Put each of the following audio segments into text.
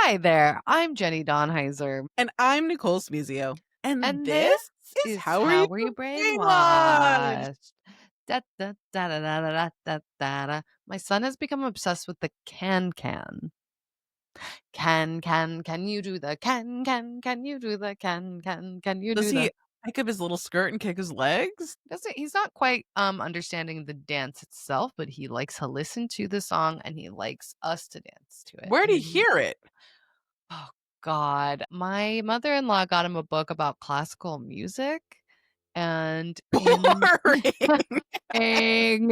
Hi there, I'm Jenny Donheiser, And I'm Nicole Smizio. And and this this is is How Are You How We Brainwashed? Brainwashed. Da, da, da, da, da, da, da, da, da. My son has become obsessed with the can. Can you do the can you do the can you Does do he the pick up his little skirt and kick his legs? doesn't he's not quite understanding the dance itself, but he likes to listen to the song and he likes us to dance to it. Where'd And he then hear it? oh God. My mother-in-law got him a book about classical music, and in Boring. Ing,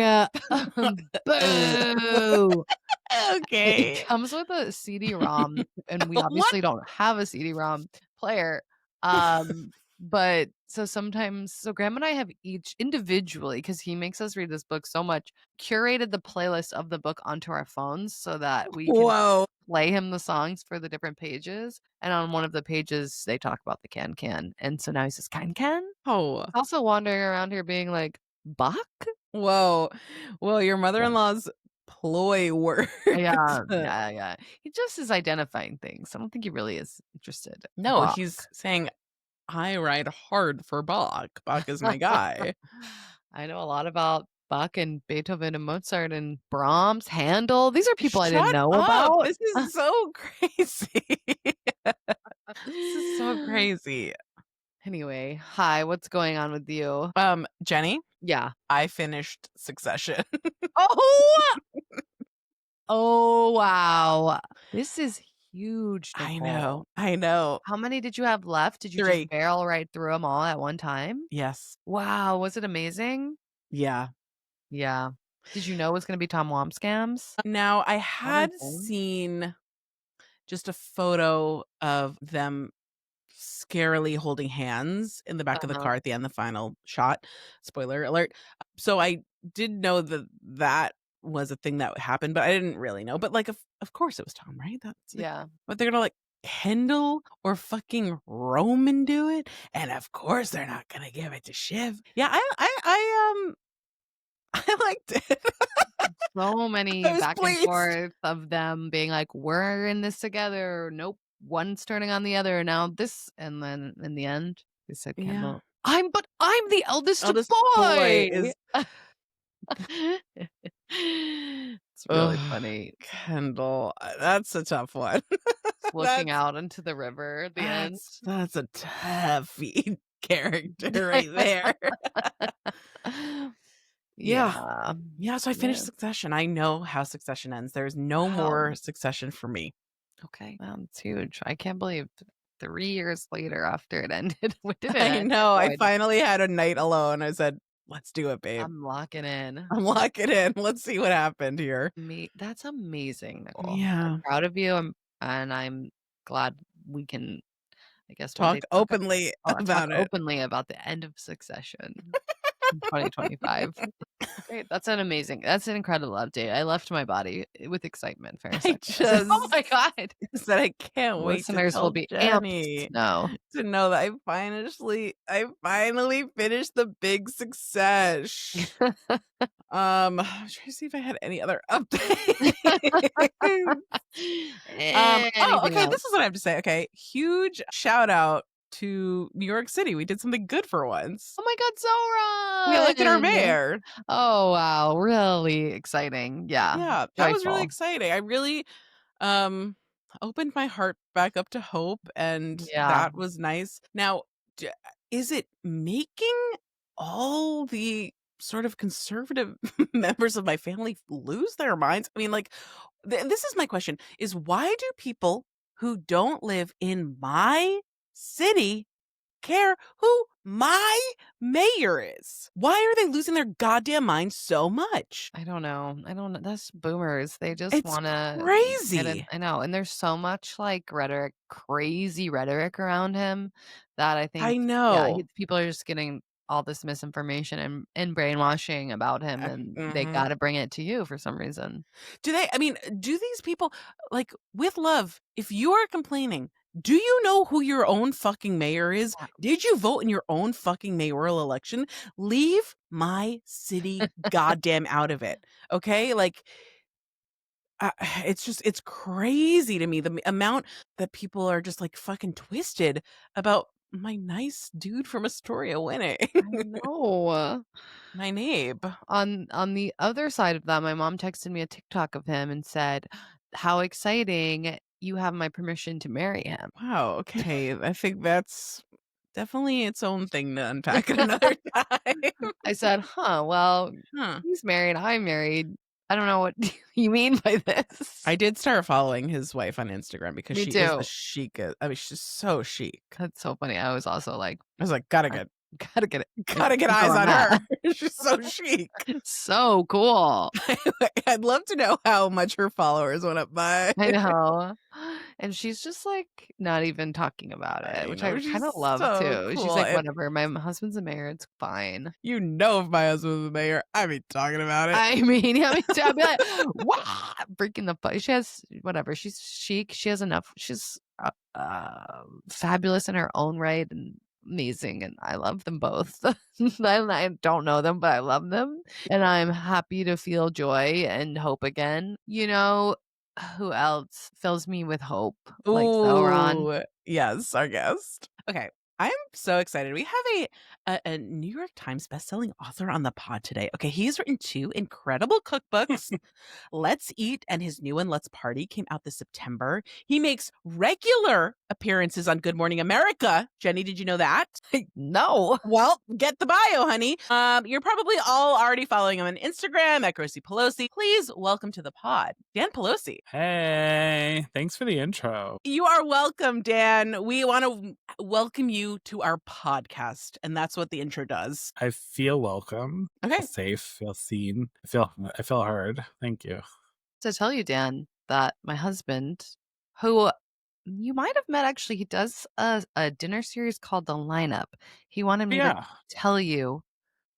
boo! It Okay. comes with a CD-ROM, and we What? obviously don't have a CD-ROM player, but so sometimes grandma and I have each individually, because he makes us read this book so much, curated the playlist of the book onto our phones so that we can Whoa. play him the songs for the different pages, and on one of the pages, they talk about the can, and so now he says, "Can?" Oh. Also wandering around here being like, "Buck?" Whoa. Well, your Yeah. mother-in-law's ploy works. Yeah. He just is identifying things. I don't think he really is interested. No, Buck. he's saying, I ride hard for Bach. Bach is my guy. I know a lot about Bach and Beethoven and Mozart and Brahms, Handel. These are people I didn't Shut know up. about. This is so crazy. This is so crazy. Anyway, hi, what's going on with you? Jenny, Yeah. I finished Succession. Oh! Oh, wow. This is huge, I know. Nicole. I know. How many did you have left? Did you just 3. barrel right through them all at one time? Yes. Wow, was it amazing? Yeah. Yeah. Did you know it was gonna be Tom Wambsgans? Now, I had Everything. seen just a photo of them scarily holding hands in the back of the Uh-huh. car at the end, the final shot. Spoiler alert. So I did know that that was a thing that happened, but I didn't really know. But like, of course it was Tom, right? That's like, Yeah. but they're gonna like Kendall or fucking Roman do it, and of course they're not gonna give it to Shiv. Yeah, I liked it. So I many was back and pleased. forth of them being like, "We're in this together." Nope. One's turning on the other. Now this, and then in the end, they said, Yeah. "Kendall, I'm the eldest Eldest boy boy." is It's really oh funny. Kendall. That's a tough one. Just looking That's out into the river at the end. that's a toughy character right there. Yeah. Yeah. Yeah, so I finished Yeah. Succession. I know how Succession ends. There's no Wow. more Succession for me. Okay. Wow, that's huge. I can't believe 3 years later after it ended, we didn't I end know. I it good. finally had a night alone. I said, "Let's do it, babe. I'm locking in. I'm locking in. Let's see what happened here." That's amazing, Nicole. I'm Yeah. proud of you, and I'm glad we can, I guess, one Talk day openly talk about it. openly about the end of Succession in 2025. Great, that's an incredible update. I left my body with excitement for a I second. I said, "Oh just my god." said I can't wait to Listeners will tell be amped to Jenny know. to know that I finally finished the big success. I'm trying to see if I had any other updates. Oh, Anything okay, else? this is what I have to say. Okay, huge shout out to New York City. We did something good for once. Oh my We god, elected our Zoran! mayor. Oh, wow, really exciting. Yeah, Yeah, that was really joyful. exciting. I really um opened my heart back up to hope, and Yeah. that was nice. Now, d- is it making all the sort of conservative members of my family lose their minds? I mean, like, this is my question: is why do people who don't live in my city care who my mayor is? Why are they losing their goddamn minds so much? I don't know. I don't know. That's boomers. They just It's wanna get in. crazy. I know, and there's so much, like, rhetoric, crazy rhetoric around him that I think, I yeah, know. people are just getting all this misinformation and brainwashing about him, and they Mhm. gotta bring it to you for some reason. I mean, do these people, like, with love, if you are complaining, do you know who your own fucking mayor is? Did you vote in your own fucking mayoral election? Leave my city goddamn out of it. Okay? Like, it's crazy to me the amount that people are just like fucking twisted about my nice dude from Astoria winning. I know. My Nabe. On the other side of that, my mom texted me a TikTok of him and said, "How exciting. You have my permission to marry him." Wow, okay. I think that's definitely its own thing to unpack at another time. I said, "Huh, well, Huh. he's married, I'm married. I don't know what you mean by this." I did start following his wife on Instagram because Me she is the too. chicest. I mean, she's so chic. That's so funny. I was also like, I was like, gotta "I get gotta get it gotta get info eyes on on that." her. She's so chic. So cool. I'd love to know how much her followers went up by. I know. And she's just, like, not even talking about it, I which I know, kinda she's love so too. She's cool. like, If "Whatever, my husband's a mayor, it's fine." you know if my husband was the mayor, I'd be talking about it. I mean, yeah, me too. I'd be like, "Wah!" Freaking the fu she has whatever, she's chic, she has enough she's, fabulous in her own right and amazing, and I love them both. I don't know them, but I love them, and I'm happy to feel joy and hope again. You know, who else fills me with hope like Sauron? Ooh, yes, our guest. Okay, I'm so excited. We have a New York Times bestselling author on the pod today. Okay, he's written 2 incredible cookbooks. Let's Eat and his new one, Let's Party, came out this September. He makes regular appearances on Good Morning America. Jenny, did you know that? No. Well, get the bio, honey. You're probably all already following him on Instagram at Grossy Pelosi. Please welcome to the pod, Dan Pelosi. Hey, thanks for the intro. You are welcome, Dan. We want to welcome you to our podcast, and that's what the intro does. I feel welcome, Okay. feel safe, feel seen. I feel heard. Thank you. To tell you, Dan, that my husband, who you might have met actually, he does a dinner series called The Lineup. He wanted me to Yeah, tell you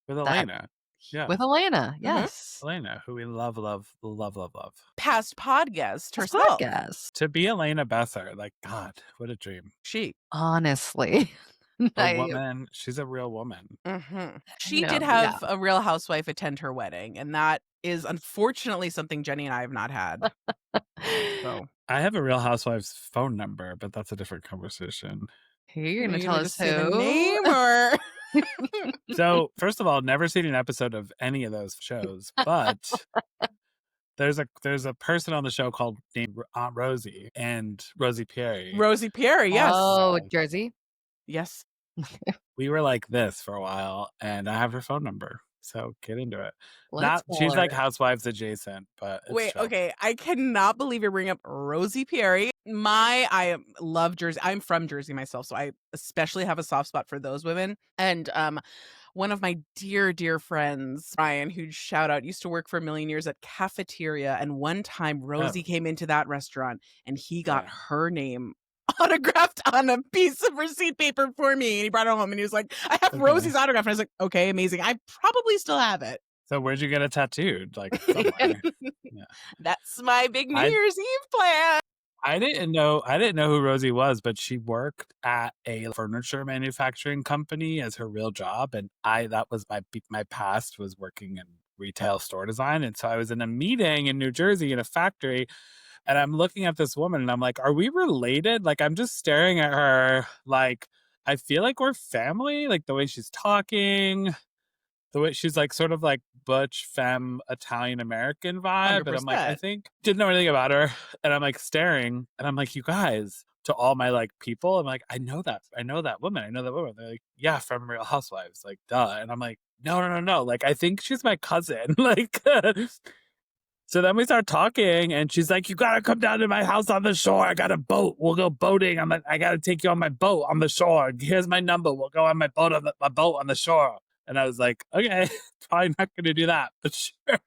with that Elena. Yeah, with Elena, Mhm. yes. Elena, who we love, love, love, love, love. Past podcast This herself. podcast. To be Elena Besser, like, God, what a dream. She. Honestly. A I woman. She's a real woman. She know, did yeah. have a Real Housewife attend her wedding, and that is unfortunately something Jenny and I have not had. So, I have a Real Housewives phone number, but that's a different conversation. Here, you're are gonna you tell gonna us just say the who? name or? So, first of all, never seen an episode of any of those shows, but there's a person on the show called named Aunt Rosie and Rosie Perry. Rosie Perry, yes. Oh, Jersey? Yes. We were like this for a while, and I have her phone number. So get into it. Let's She's call like her. Housewives adjacent, but it's Wait, chill. okay. I cannot believe you're bringing up Rosie Perry. I love Jersey. I'm from Jersey myself, so I especially have a soft spot for those women. And one of my dear friends, Ryan, who'd shout out, used to work for a million years at Cafeteria. And one time Rosie came into that restaurant and he got her name autographed on a piece of receipt paper for me. And he brought it home and he was like, I have Rosie's autograph. And I was like, okay, amazing. I probably still have it. So where'd you get it tattooed? Like somewhere. Yeah. That's my big New I- Year's Eve plan. I didn't know who Rosie was, but she worked at a furniture manufacturing company as her real job, and that was my past was working in retail store design, and so I was in a meeting in New Jersey in a factory, and I'm looking at this woman, and I'm like, "Are we related?" Like I'm just staring at her, like I feel like we're family, like the way she's talking. The way she's like sort of like butch femme Italian American vibe. And I'm like, I 100%. think didn't know anything about her. And I'm like staring and I'm like, you guys, to all my like people, I'm like, I know that woman. They're like, yeah, from Real Housewives. Like, duh. And I'm like, no. Like, I think she's my cousin. Like so then we start talking and she's like, you gotta come down to my house on the shore. I got a boat. We'll go boating. I'm like, I gotta take you on my boat on the shore. Here's my number. We'll go on my boat on the shore. And I was like, okay, probably not going to do that, but sure.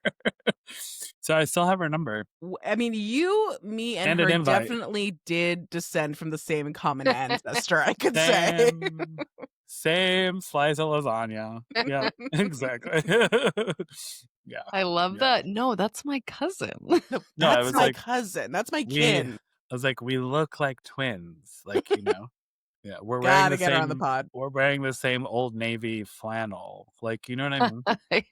So I still have her number. I mean, you, me, and And an her invite. definitely did descend from the same common ancestor, I could say. Same slice of lasagna. Yeah, exactly. Yeah. I love that. No, that's my cousin. No, I That's was my like, cousin. That's my kin. I was like, we look like twins. Like, you know? Yeah, we're wearing Gotta the get her on the same pod. we're wearing the same Old Navy flannel. Like, you know what I mean?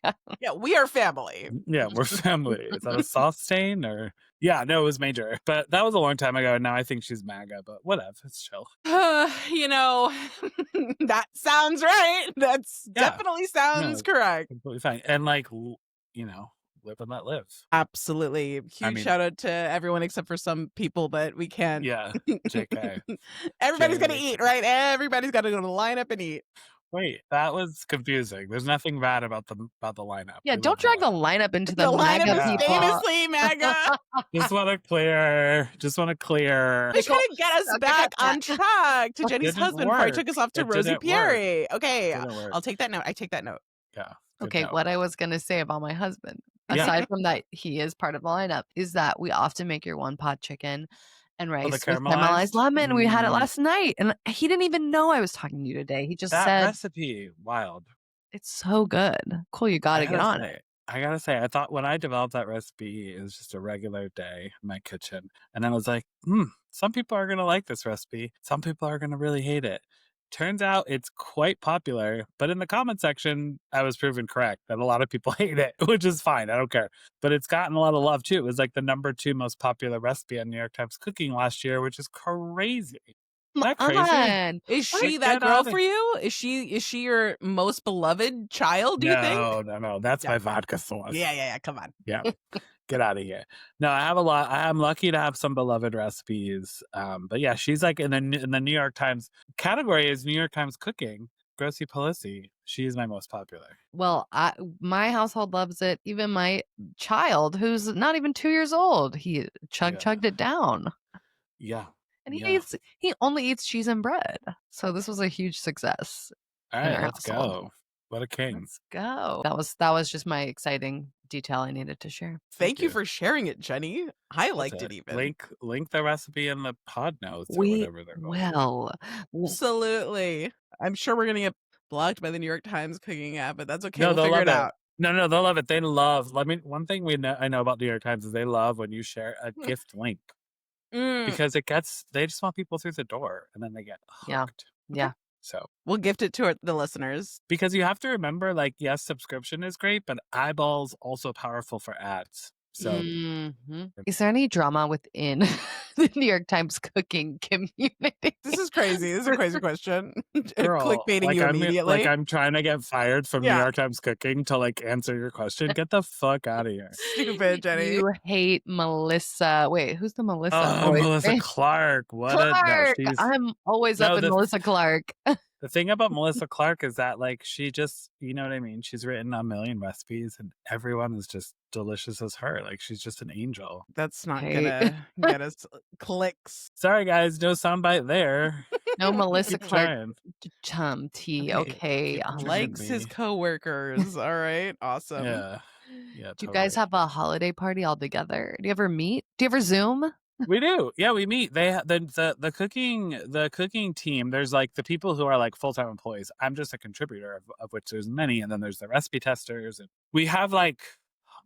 Yeah. Yeah, we are family. Yeah, we're family. Is that a soft stain or yeah, no, it was major. But that was a long time ago, and now I think she's MAGA, but whatever, it's chill. You know, that sounds right. That's Yeah. definitely sounds No, correct. completely fine. And like live and let live. Absolutely. I Huge mean, shout out to everyone except for some people, but we can't. yeah, JK. Everybody's gonna eat, JK. right? Everybody's gotta go to the lineup and eat. Wait, that was confusing. There's nothing bad about the lineup. Yeah, We don't love the drag the lineup. lineup into The the lineup MAGA is Yeah. people. famously MAGA. Just wanna clear. Just trying Nicole, to get us suck back at on track to Jenny's Didn't husband before he took work. us off to It Rosie didn't work. Pieri. Okay, Didn't work. I'll take that note. I take that note. Yeah. Good Okay, note. what I was gonna say about my husband, Yeah. aside from that he is part of the lineup, is that we often make your one pot chicken and Oh, the rice with caramelized? caramelized lemon. We had it Mm, last night, and he didn't even know I was talking to you today. He just that said, recipe, wild. "It's so good. Cool, you I gotta get gotta on it." say, I thought when I developed that recipe, it was just a regular day in my kitchen. And I was like, some people are gonna like this recipe. Some people are gonna really hate it. Turns out it's quite popular, but in the comment section, I was proven correct that a lot of people hate it, which is fine. I don't care. But it's gotten a lot of love too. It was like the #2 most popular recipe on New York Times Cooking last year, which is crazy. Come Isn't that crazy? on. Is What? she that Get girl out for you? Is she your most beloved child, do you think? No. That's Yeah. my vodka sauce. Yeah. Come on. Yeah. Get out of here. No, I have a lot. I am lucky to have some beloved recipes. But yeah, she's like in the New York Times category is New York Times cooking. Gracie Pelosi. She is my most popular. Well, my household loves it. Even my child, who's not even 2 years old, he Yeah. chugged it down. Yeah. And Yeah. he only eats cheese and bread. So this was a huge success All in right, our let's household. go. What a king. Let's go. That was just my exciting detail I needed to share. Thank you you. for sharing it, Jenny. I That's liked it even. Link the recipe in the pod notes or We whatever they're called. will. Absolutely. I'm sure we're gonna get blocked by the New York Times cooking app, but that's okay. No, We'll they'll figure love it it. out. No, they'll love it. They love. One thing I know about New York Times is they love when you share a gift link because they just want people through the door and then they get Yeah. hooked. Yeah. So We'll gift it to the listeners. because you have to remember, like, yes, subscription is great, but eyeballs also powerful for ads. So Mhm. Is there any drama within the New York Times cooking community? This is crazy. This is a crazy question. girl, Clickbaiting you immediately. I'm trying to get fired from New Yeah. York Times Cooking to like answer your question. Get the fuck out of here. Stupid, Jenny. You hate Melissa. Wait, who's the Melissa? Oh, voice? Melissa Clark. Clark. I'm always up in Melissa Clark. The thing about Melissa Clark is that, like, she just, you know what I mean? She's written a million recipes and everyone is just delicious as her. Like, she's just an angel. That's not Hey. gonna get us clicks. Sorry, guys. No soundbite there. No Melissa Keep Clark trying. tea. Okay. keep trying. Likes his me. coworkers. All right. Awesome. Yeah. Do you guys have a holiday party all together? Do you ever meet? Do you ever Zoom? We do. Yeah, we meet. The cooking team, there's like the people who are like full-time employees. I'm just a contributor of which there's many, and then there's the recipe testers, and we have like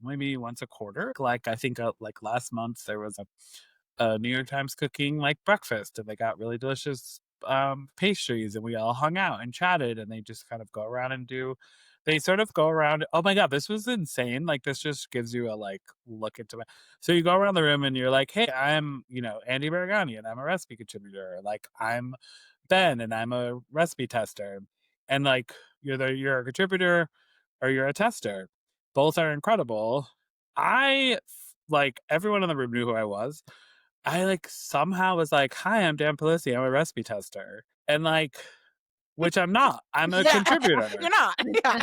maybe once a quarter. Like I think like last month there was a New York Times cooking like breakfast, and they got really delicious pastries, and we all hung out and chatted, and they just kind of go around and they sort of go around. Oh my God, this was insane. Like this just gives you a like look into it. So you go around the room and you're like, hey, I'm, Andy Baragani and I'm a recipe contributor. Like I'm Ben and I'm a recipe tester. And like you're a contributor or you're a tester. Both are incredible. Like everyone in the room knew who I was. I like somehow was like, hi, I'm Dan Pelosi. I'm a recipe tester. And like, which I'm not. I'm a contributor. You're not.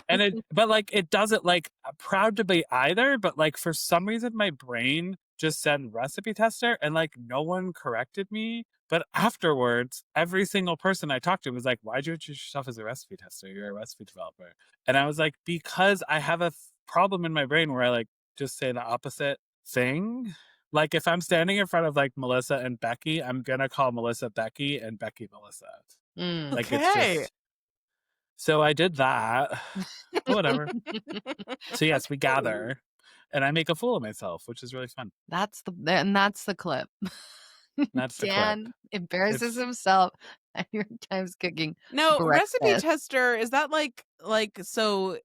Yeah. But like, it doesn't like proud to be either. But like, for some reason, my brain just said recipe tester and like no one corrected me. But afterwards, every single person I talked to was like, why'd you introduce yourself as a recipe tester? You're a recipe developer. And I was like, because I have a problem in my brain where I like just say the opposite thing. Like if I'm standing in front of like Melissa and Becky, I'm going to call Melissa Becky and Becky Melissa. Like it's just so I did that. But whatever. So yes, we gather and I make a fool of myself, which is really fun. That's the clip. That's the clip. Dan embarrasses It's himself at New York Times cooking No, recipe breakfast. tester, is that like so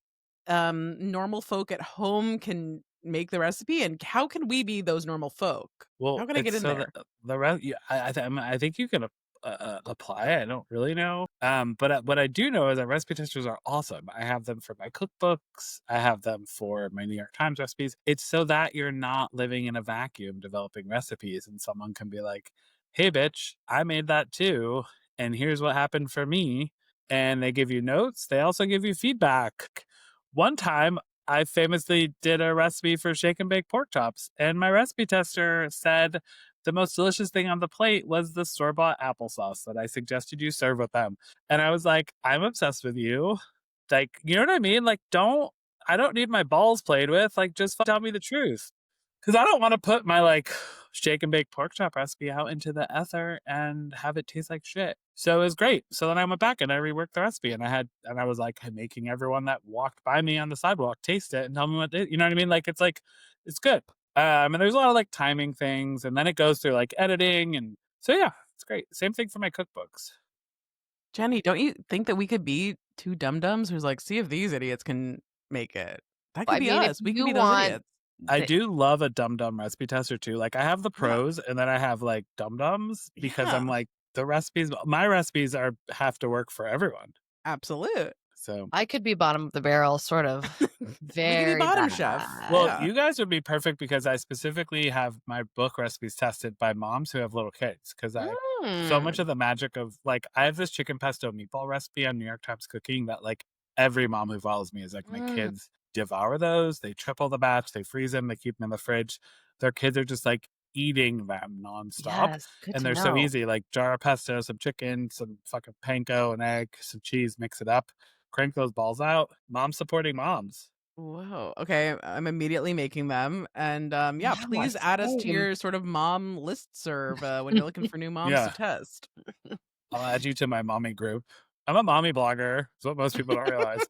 normal folk at home can make the recipe, and how can we be those normal folk? well, How can I it's get in so there? the rest. Yeah, I think you can apply. I don't really know. But what I do know is that recipe testers are awesome. I have them for my cookbooks. I have them for my New York Times recipes. It's so that you're not living in a vacuum developing recipes, and someone can be like, "Hey, bitch, I made that too, and here's what happened for me." And they give you notes. They also give you feedback. One time, I famously did a recipe for shake and bake pork chops, and my recipe tester said the most delicious thing on the plate was the store bought applesauce that I suggested you serve with them. And I was like, I'm obsessed with you. Like, you know what I mean? Like, I don't need my balls played with. Like, just tell me the truth. Cause I don't want to put my like shake and bake pork chop recipe out into the ether and have it taste like shit. So it was great. So then I went back and I reworked the recipe and I was like making everyone that walked by me on the sidewalk taste it and tell me you know what I mean? Like, it's good. And there's a lot of like timing things and then it goes through like editing. And so, yeah, it's great. Same thing for my cookbooks. Jenny, don't you think that we could be two dum-dums who's like, "See if these idiots can make it." That could I be mean, if us. We can you be those want idiots. I the do love a dum dum recipe tester too. Like I have the Yeah. pros and then I have like dum dums because Yeah. I'm like my recipes have to work for everyone. Absolute. So I could be bottom of the barrel, sort of. We could be Very bottom chef. bad. well, Yeah. you guys would be perfect because I specifically have my book recipes tested by moms who have little kids. Because I so much Mm. of the magic of like I have this chicken pesto meatball recipe on New York Times Cooking that like every mom who follows me is like my Mm. kids devour those. They triple the batch, they freeze them, they keep them in the fridge. Their kids are just like eating them nonstop. Yes, good And to they're so know. easy. Like jar of pesto, some chicken, some fucking panko, an egg, some cheese, mix it up, crank those balls out. Mom supporting moms. Whoa. Okay, I'm immediately making them, and yeah, Yeah, please add us to same. your sort of mom listserv when you're looking for new moms to Yeah. test. I'll add you to my mommy group. I'm a mommy blogger. That's what most people don't realize.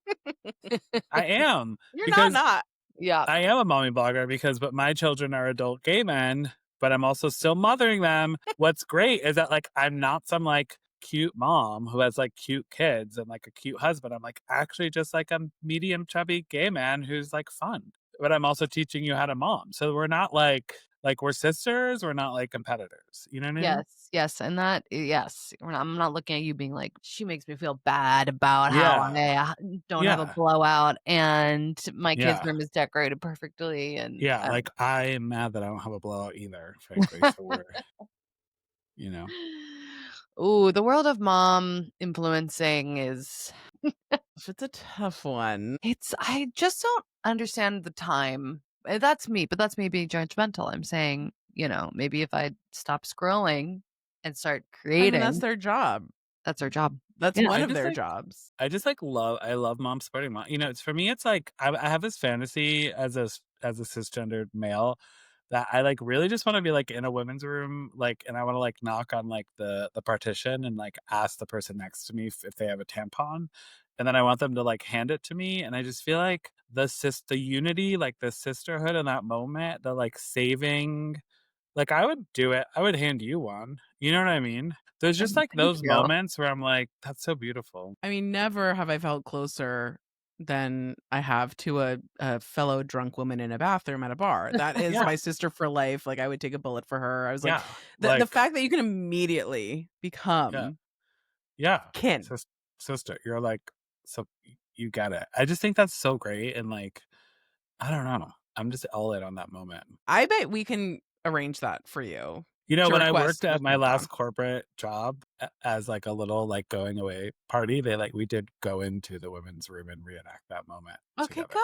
I am You're not because not. Yeah. I am a mommy blogger but my children are adult gay men, but I'm also still mothering them. What's great is that like I'm not some like cute mom who has like cute kids and like a cute husband. I'm like actually just like a medium chubby gay man who's like fun. But I'm also teaching you how to mom. So we're not like we're sisters, we're not like competitors. You know what I mean? Yes, yes, and that yes, I'm not looking at you being like, "She makes me feel bad about how Yeah. I don't have a Yeah. blowout and my kid's Yeah. room is decorated perfectly," and, Yeah, like, I am mad that I don't have a blowout either, frankly, so we're you know? Ooh, the world of mom influencing is It's a tough one. I just don't understand the time. That's me, but that's me being judgmental. I'm saying, maybe if I stop scrolling and start I mean, that's creating, their job. that's our job. That's Yeah. one I of just, their like jobs. I love mom supporting mom. You know, it's for me, it's like I have this fantasy as a cisgendered male that I, like, really just wanna be, like, in a women's room, like, and I wanna, like, knock on, like, the partition and, like, ask the person next to me if they have a tampon, and then I want them to, like, hand it to me, and I just feel like the unity, like, the sisterhood in that moment, the, like, saving like, I would do it. I would hand you one. You know what I mean? There's just, like, Thank those you. moments where I'm like, "That's so beautiful." I mean, never have I felt closer than I have to a fellow drunk woman in a bathroom at a bar. That is Yeah, my sister for life. Like, I would take a bullet for her. I was like, yeah, the like fact that you can immediately yeah, become yeah, kin. sis sister, you're like, so you get it. I just think that's so great and, like, I don't know. I'm just all in on that moment. I bet we can arrange that for you You know, to when I request worked for at my Santa. last corporate job as, like, a little, like, going away party, we did go into the women's room and reenact that moment Okay, together.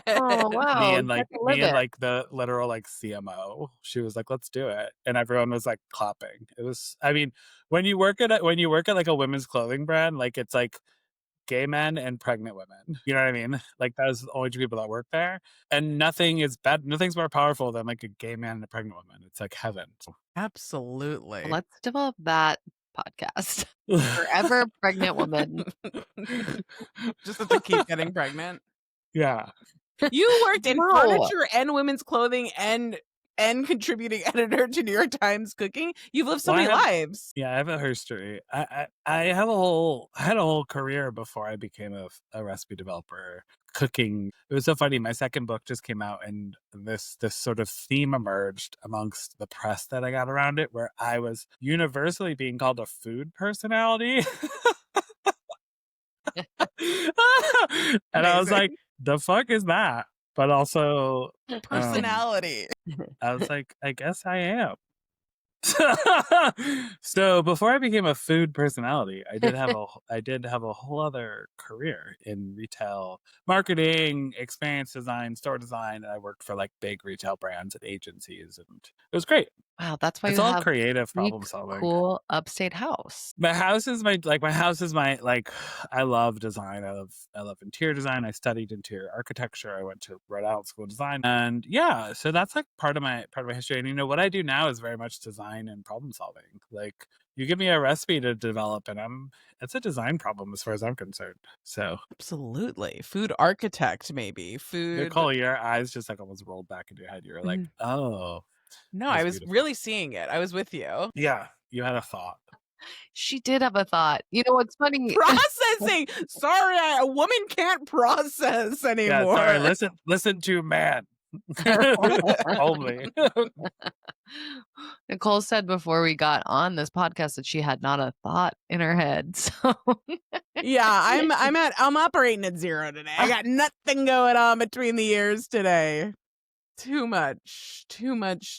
Oh, good. wow. You got to live Me and, it. like, the literal, like, CMO, she was like, "Let's do it," and everyone was, like, clapping. It was I mean, when you work at, like, a women's clothing brand, like, it's, like, gay men and pregnant women, you know what I mean? Like, those are the only 2 people that work there, and nothing's more powerful than, like, a gay man and a pregnant woman. It's like heaven. Absolutely. Let's develop that podcast. Forever pregnant woman. Just have to keep getting pregnant. Yeah. You worked in No. furniture and women's clothing and and contributing editor to New York Times Cooking. You've lived so Well, many lives. I have a history. I had a whole career before I became a recipe developer cooking. It was so funny. My second book just came out, and this sort of theme emerged amongst the press that I got around it, where I was universally being called a food personality. And I was Amazing. like, the fuck is that? But also, Personality. I was like, I guess I am. So before I became a food personality, I did have a whole other career in retail marketing, experience design, store design. And I worked for like big retail brands and agencies, and it was great. Wow, that's why It's you all have creative unique, problem solving. cool upstate house. My house is my like I love design. I love interior design. I studied interior architecture. I went to Rhode Island School of Design. And yeah, so that's like part of my history. And what I do now is very much design and problem solving. Like you give me a recipe to develop and it's a design problem as far as I'm concerned. So Absolutely. Food architect, maybe. Food. Nicole, your eyes just like almost rolled back into your head. You were like, Mhm. oh, No, I that's was beautiful. really seeing it. I was with you. Yeah, you had a thought. She did have a thought. You know what's funny? Processing. Sorry, a woman can't process Yeah, sorry, anymore. listen to man. Only. Nicole said before we got on this podcast that she had not a thought in her head. So Yeah, I'm operating at 0 today. I got nothing going on between the ears today. Too much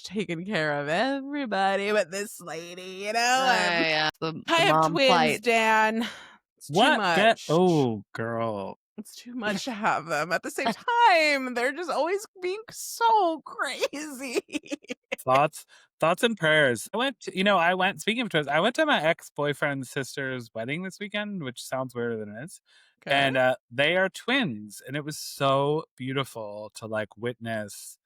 taking care of everybody but this lady, yeah, the I have mom twins, plight. Dan. It's too What? much. Oh, girl. It's too much to have them at the same time. They're just always being so crazy. Thoughts and prayers. Speaking of twins, I went to my ex-boyfriend's sister's wedding this weekend, which sounds weirder than it is. Okay. And they are twins, and it was so beautiful to like witness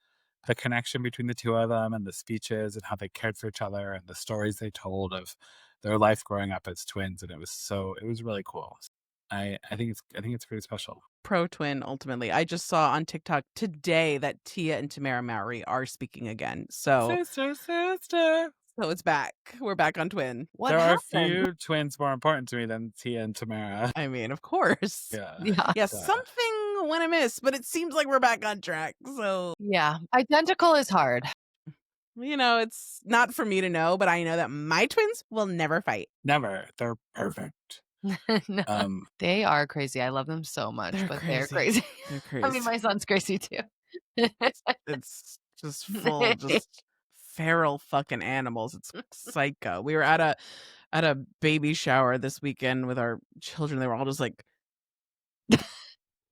the connection between the two of them and the speeches and how they cared for each other and the stories they told of their life growing up as twins. And it was really cool. I think it's pretty special. Pro twin, ultimately. I just saw on TikTok today that Tia and Tamara Mowry are speaking again. So Sister. it's back. We're back on twin. What There are happened? few twins more important to me than Tia and Tamara. I mean, of course. Yeah. Yeah. Yeah, Duh. something went amiss, but it seems like we're back on track. So, Yeah. Identical is hard. it's not for me to know, but I know that my twins will never fight. Never. They're perfect. No, they are crazy. I love them so much, but they're crazy. They're I mean, crazy. my son's crazy too. It's just full of just feral fucking animals. It's psycho. We were at a baby shower this weekend with our children. They were all just like,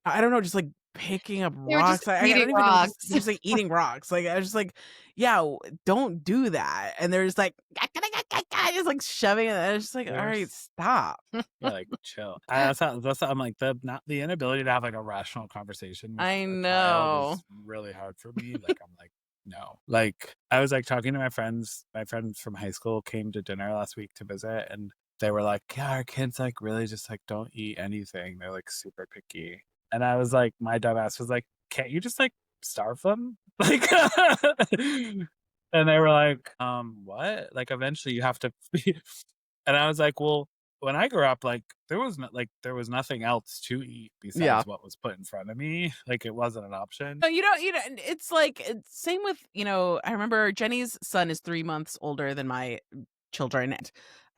I don't know, just like picking up They were just rocks. I don't eating even know. rocks. Just like eating rocks. Like I was just like, yeah, don't do that. And they're just like, just like shoving it. I was just like, all right, Yes. stop. Yeah, like chill. That's how I'm like the inability to have like a rational conversation with I a child know. is really hard for me. Like I'm like, no. Like I was like talking to my friends from high school came to dinner last week to visit, and they were like, yeah, our kids like really just like don't eat anything. They're like super picky. And I was like, my dumbass was like, can't you just like starve them? Like and they were like, what? Like eventually you have to feed. And I was like, well, when I grew up, like there was nothing else to eat Yeah. besides what was put in front of me. Like it wasn't an option. No, and it's like same with, I remember Jenny's son is 3 months older than my children.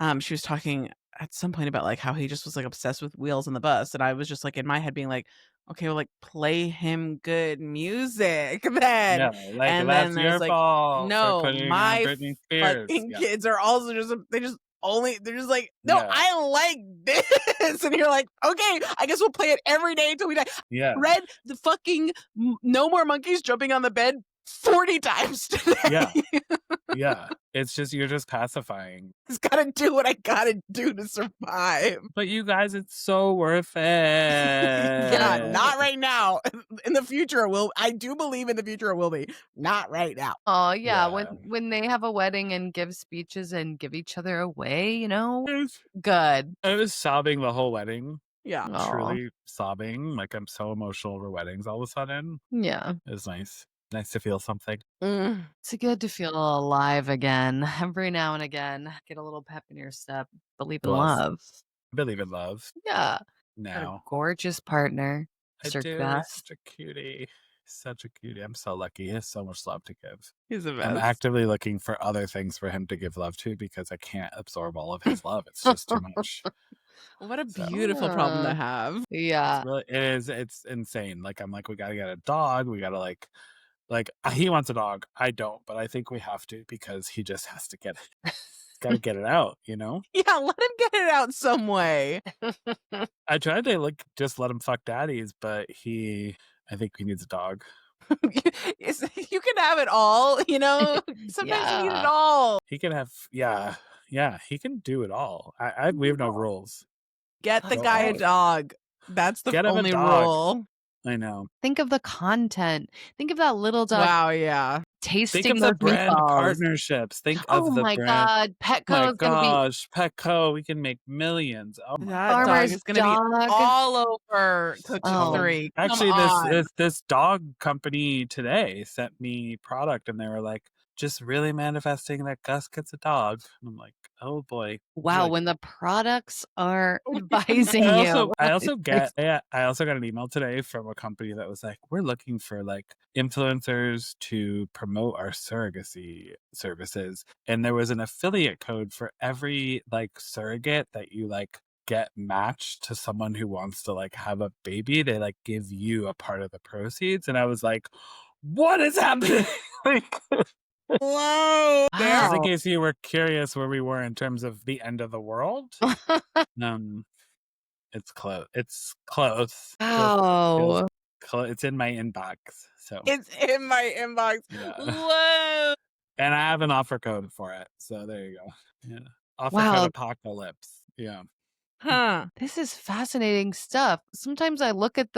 And she was talking at some point about like how he just was like obsessed with Wheels on the Bus. And I was just like in my head being like, okay, well, like play him good music then. Yeah, like And then that's there's your like, fault for no, putting on my Britney Spears. fucking Yeah. kids are also they're just like, no, Yeah. I like this. And you're like, okay, I guess we'll play it every day until we die. Yeah. Read the fucking No More Monkeys Jumping on the Bed 40 times today. Yeah. Yeah. It's just you're just pacifying. Just gotta do what I gotta do to survive. But you guys, it's so worth it. Yeah, not right now. In the future, I do believe in the future it will be. Not right now. Oh yeah, Yeah. when they have a wedding and give speeches and give each other away, I good. was sobbing the whole wedding. Yeah. Aw. Truly sobbing. Like I'm so emotional over weddings all of a sudden. Yeah. It was nice. Nice to feel something. Mm. It's good to feel alive again. Every now and again, get a little pep in your step. Believe in Love. love. Believe in love Yeah. Got a now. gorgeous partner, I Mr. do. He's Gus. such a cutie. Such a cutie. I'm so lucky. He has so much love to give. He's the I'm best. actively looking for other things for him to give love to because I can't absorb all of his love. It's just too much. What a So beautiful problem to Uh, have. it's yeah. really it is it's insane. Like I'm like, we gotta get a dog. We gotta like he wants a dog. I don't, but I think we have to because he just has to get it. He's gotta get it out, you know? Yeah, let him get it out some way. I tried to like just let him fuck daddies, but I think he needs a dog. You can have it all, you know? Sometimes you need it Yeah. all. He can have yeah, he can do it all. I we have no rules. Get the That's Go guy a all right. dog. That's the get him a only dog. rule. I know. Think of the content. Think of that little dog Wow, yeah. Think of tasting the those brand meatballs. partnerships. Think Oh of the my brand. god, My Petco is gonna be gosh, Petco, we can make millions. Oh my That dog farmer's is gonna be dog. all over Cookbook Oh, Oh, 3. Come actually, this on. this this dog company today sent me product, and they were like, "Just really manifesting that Gus gets a dog." And I'm like, "Oh boy." wow, Like, when the products are advising you. I also got an email today from a company that was like, "We're looking for like influencers to promote our surrogacy services." And there was an affiliate code for every like surrogate that you like get matched to someone who wants to like have a baby, they like give you a part of the proceeds. And I was like, "What is happening?" Like, Whoa. There just in Wow. case you were curious where we were in terms of the end of the world. Um it's close. It's close. Feels Wow. it's in my inbox. So, it's in my inbox. yeah. Whoa. And I have an offer code for it. So there you go. Yeah. Offer code Wow, apocalypse. Yeah. Huh. this is fascinating stuff. Sometimes I look at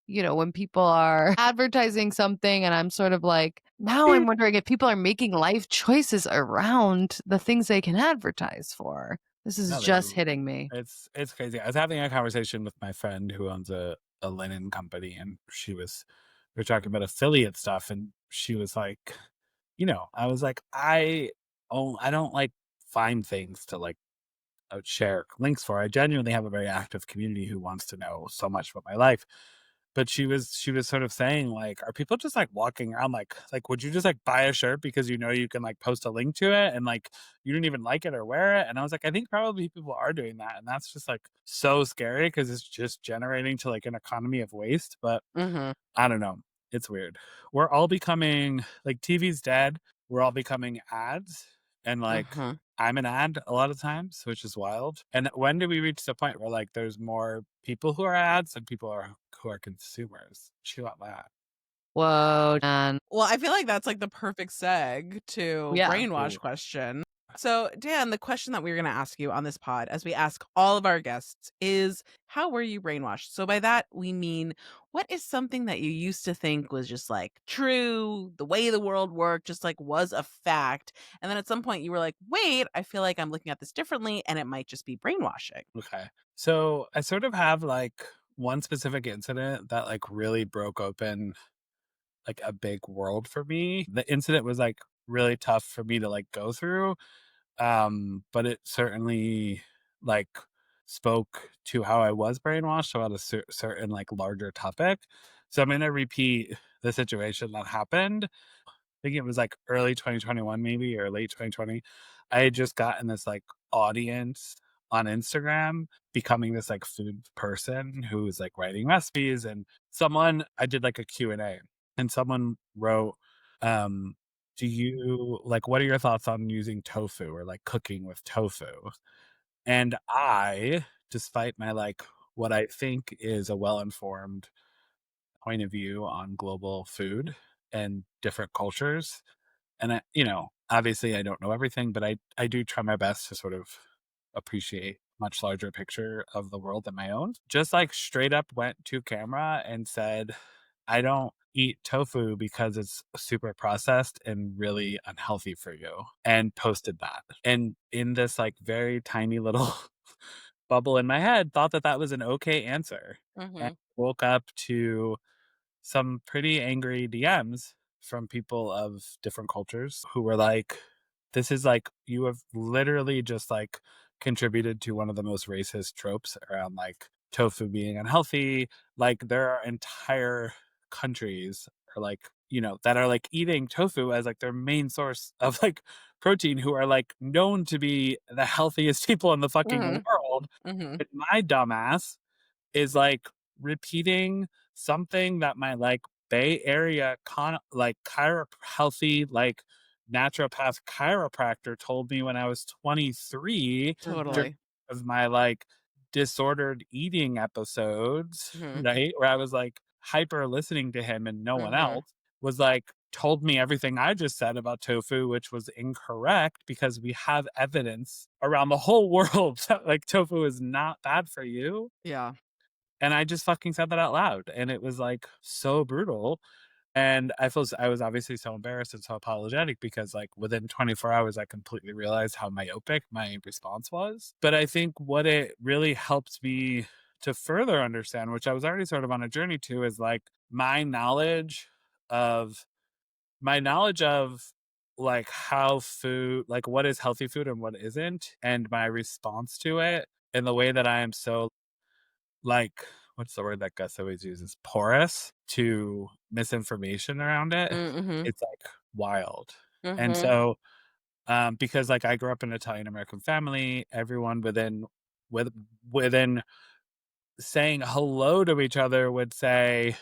when people are advertising something and I'm sort of like, now I'm wondering if people are making life choices around the things they can advertise for. This is No, just hitting me. it's crazy. I was having a conversation with my friend who owns a linen company, and we were talking about affiliate stuff, and she was like, I was like, I don't like find things to like share links for. I genuinely have a very active community who wants to know so much about my life. But she was sort of saying like, are people just like walking around like would you just like buy a shirt because you know you can like post a link to it and like you don't even like it or wear it? And I was like, I think probably people are doing that, and that's just like so scary because it's just generating to like an economy of waste. But Mhm. I don't know. It's weird. We're all becoming like TV's dead. We're all becoming ads. And like Mhm. I'm an ad a lot of times, which is wild. And when do we reach the point where like there's more people who are ads and who are consumers? Chew out that. Whoa, man. Well, I feel like that's like the perfect seg to Yeah. brainwash Ooh, question. So, Dan, the question that we're going to ask you on this pod, as we ask all of our guests, is how were you brainwashed? So, by that, we mean what is something that you used to think was just like true, the way the world worked, just like was a fact. And then at some point you were like, wait, I feel like I'm looking at this differently and it might just be brainwashing. okay. So I sort of have like one specific incident that like really broke open like a big world for me. The incident was like really tough for me to like go through. But it certainly like spoke to how I was brainwashed about a certain like larger topic. So I'm gonna repeat the situation that happened. I think it was like early 2021, maybe, or late 2020. I had just gotten this like audience on Instagram, becoming this like food person who was like writing recipes. And I did like a Q&A, and someone wrote, um, do you like, what are your thoughts on using tofu or like cooking with tofu? And despite my like, what I think is a well-informed point of view on global food and different cultures, and obviously I don't know everything, but I do try my best to sort of appreciate much larger picture of the world than my own. Just like straight up went to camera and said, I don't eat tofu because it's super processed and really unhealthy for you, and posted that. And in this like very tiny little bubble in my head, thought that that was an okay answer, and Mhm. woke up to some pretty angry DMs from people of different cultures who were like, this is like, you have literally just like contributed to one of the most racist tropes around like tofu being unhealthy. Like, there are entire countries or like, that are like eating tofu as like their main source of like protein, who are like known to be the healthiest people in the fucking Mhm. world. Mhm. But my dumbass is like repeating something that my like Bay Area like healthy like naturopath chiropractor told me when I was 23 during Mhm. Totally. of my like disordered eating episodes, Mhm. right? Where I was like hyper listening to him and no one Mhm. else was like told me everything I just said about tofu, which was incorrect because we have evidence around the whole world that like tofu is not bad for you. Yeah. And I just fucking said that out loud, and it was, like, so brutal, and I was obviously so embarrassed and so apologetic because, like, within 24 hours, I completely realized how myopic my response was. But I think what it really helped me to further understand, which I was already sort of on a journey to, is, like, of my knowledge of, like, how food like, what is healthy food and what isn't, and my response to it in the way that I am so like, what's the word that Gus always uses? Porous to misinformation around it. Mhm. It's like wild. And Mhm. so, because like I grew up in an Italian American family, everyone with within saying hello to each other would say,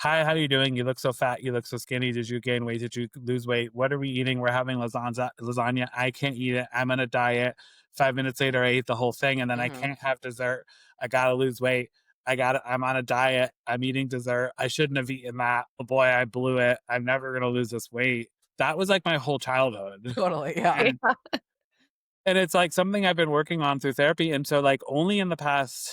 "Hi, how you doing? You look so fat. You look so skinny. Did you gain weight? Did you lose weight? What are we eating? We're having lasagna. I can't eat it. I'm on a diet." 5 minutes later, I ate the whole thing, and then I Mhm. can't have dessert. I gotta lose weight. I'm on a diet. I'm eating dessert. I shouldn't have eaten that. Oh boy, I blew it. I'm never gonna lose this weight. That was like my whole childhood. Totally, yeah. And and it's, like, something I've been working on through therapy, and so, like, only in the past,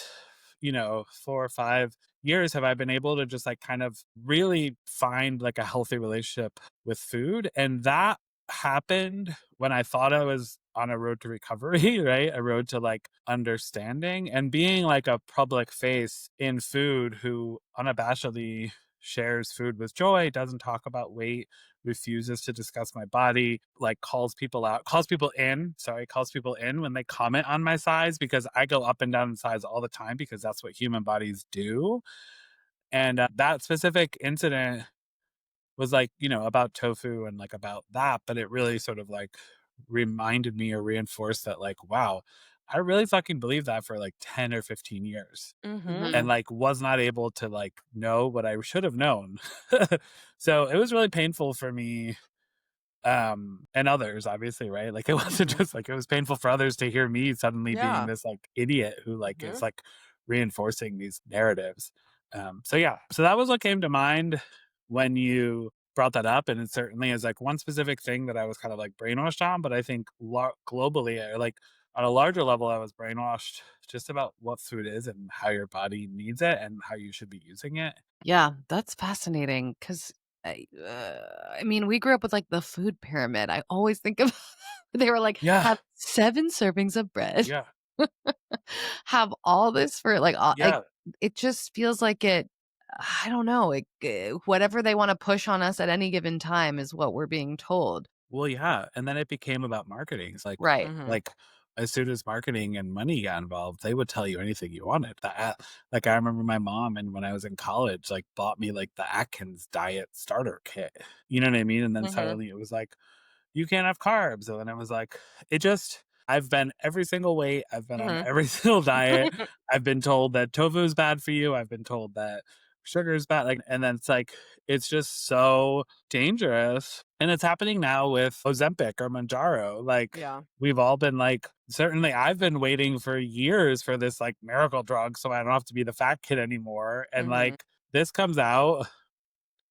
4 or 5 years have I been able to just, like, kind of really find, like, a healthy relationship with food, and that happened when I thought I was on a road to recovery, right? A road to, like, understanding, and being, like, a public face in food who unabashedly shares food with joy, doesn't talk about weight, refuses to discuss my body, like calls people in when they comment on my size because I go up and down in size all the time because that's what human bodies do. And that specific incident was like, about tofu and like about that, but it really sort of like reminded me or reinforced that, like, wow, I really fucking believe that for like 10 or 15 years Mhm. and Mhm. like was not able to like know what I should have known. So it was really painful for me, and others, obviously, right? Like, it wasn't Mhm. just like it was painful for others to hear me suddenly being Yeah. this like idiot who like is Mhm. like reinforcing these narratives. So yeah, so that was what came to mind when you brought that up, and it certainly is like one specific thing that I was kind of like brainwashed on, but I think globally, or like on a larger level, I was brainwashed just about what food is and how your body needs it and how you should be using it. Yeah, that's fascinating 'cause I mean, we grew up with, like, the food pyramid. I always think of they were like, Yeah, "Have 7 servings of bread. yeah, Have all this for" like, yeah. it just feels like it I don't know, whatever they wanna push on us at any given time is what we're being told. Well, yeah, and then it became about marketing. It's Right. Mhm. like, as soon as marketing and money got involved, they would tell you anything you wanted. Like, I remember my mom, and when I was in college, like, bought me, like, the Atkins diet starter kit. You know what I mean? And then Mhm. suddenly it was like, "You can't have carbs," and then it was like it just I've been every single weight, I've been on Mhm. every single diet, I've been told that tofu is bad for you, I've been told that sugar is bad, like, and then it's just so dangerous, and it's happening now with Ozempic or Mounjaro, like, Yeah. we've all been, like certainly I've been waiting for years for this, like, miracle drug so I don't have to be the fat kid anymore, and, Mhm. like, this comes out,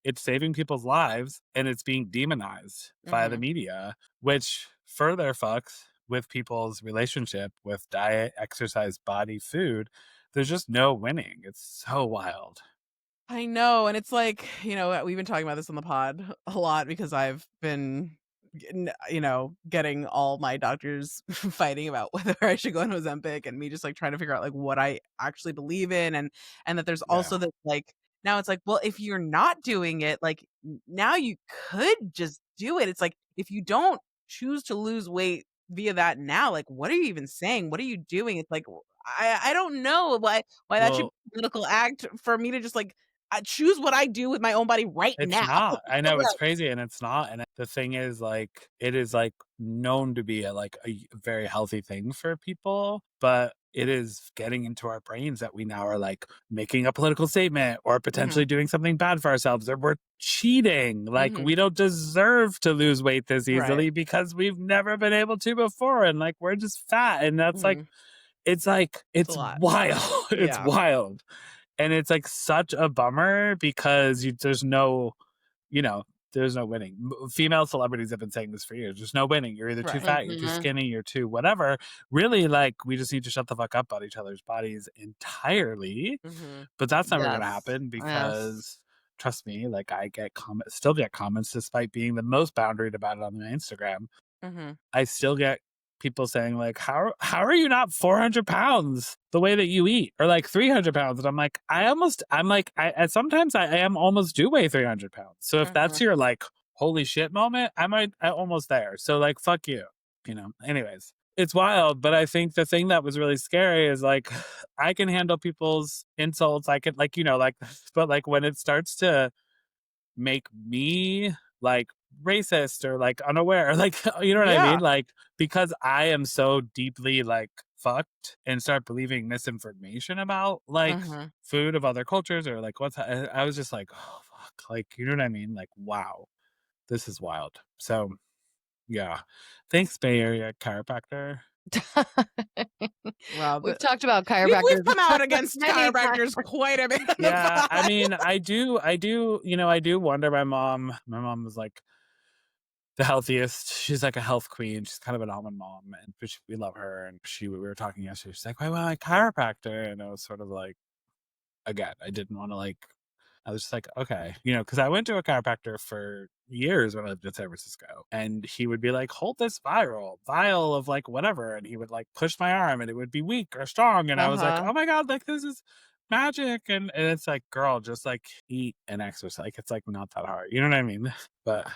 it's saving people's lives and it's being demonized by the Mhm. media, which further fucks with people's relationship with diet, exercise, body, food. There's just no winning. It's so wild. I know, and it's like, we've been talking about this on the pod a lot because I've been getting all my doctors fighting about whether I should go on Ozempic and me just, like, trying to figure out, like, what I actually believe in and that there's also Yeah. this, like now it's like, well, if you're not doing it, like now you could just do it. It's like, if you don't choose to lose weight via that now, like, what are you even saying? What are you doing? It's like, I don't know why that should Well, be a political act for me to just like choose what I do with my own body right it's now. not. I know it's Right. crazy and it's not. And the thing is like it is like known to be a very healthy thing for people, but it is getting into our brains that we now are like making a political statement or Hmm. potentially doing something bad for ourselves or we're cheating. Like Hmm. we don't deserve to lose weight this Right. easily because we've never been able to before and like we're just fat and that's Hmm. like It's a it's lot. wild. It's Yeah. wild. And it's like such a bummer because there's no, you know, there's no winning. Female celebrities have been saying this for years. There's no winning. You're either too Right. fat, you're too Mhm. skinny, you're too whatever. Really, like we just need to shut the fuck up about each other's bodies entirely. Hmm. But that's never gonna Yes. happen Yes. because trust me, like I get comments, still get comments despite being the most boundaried about it on my Instagram. Hmm. I still get people saying like, how are you not 400 pounds the way that you eat or like 300 pounds? And I'm like, sometimes I am almost do weigh 300 pounds. So if Hmm. that's your like, holy shit moment, I almost there. So like, fuck you, anyways, it's wild. But I think the thing that was really scary is like, I can handle people's insults. I can like, like, but like when it starts to make me like racist or like unaware like you know what I Yeah. mean, like because I am so deeply like fucked and start believing misinformation about like Hmm. food of other cultures or like I was just like, oh fuck, like you know what I mean, like wow, this is wild. So yeah, thanks Bay Area chiropractor. Well, We've talked about we've chiropractors come out against many times. chiropractors quite a bit in the Yeah, I past. mean, I do wonder. My mom was like the healthiest. She's like a health queen. She's kind of an almond mom, and but we love her. And we were talking yesterday. She's like, "Why am I a chiropractor?" And I was sort of like, again, I didn't want to like. I was just like, okay, because I went to a chiropractor for years when I lived in San Francisco, and he would be like, hold this vial of like whatever, and he would like push my arm, and it would be weak or strong, and I was like, Uh-huh. oh my god, like this is magic, and it's like, girl, just like eat and exercise, like it's like not that hard, you know what I mean? But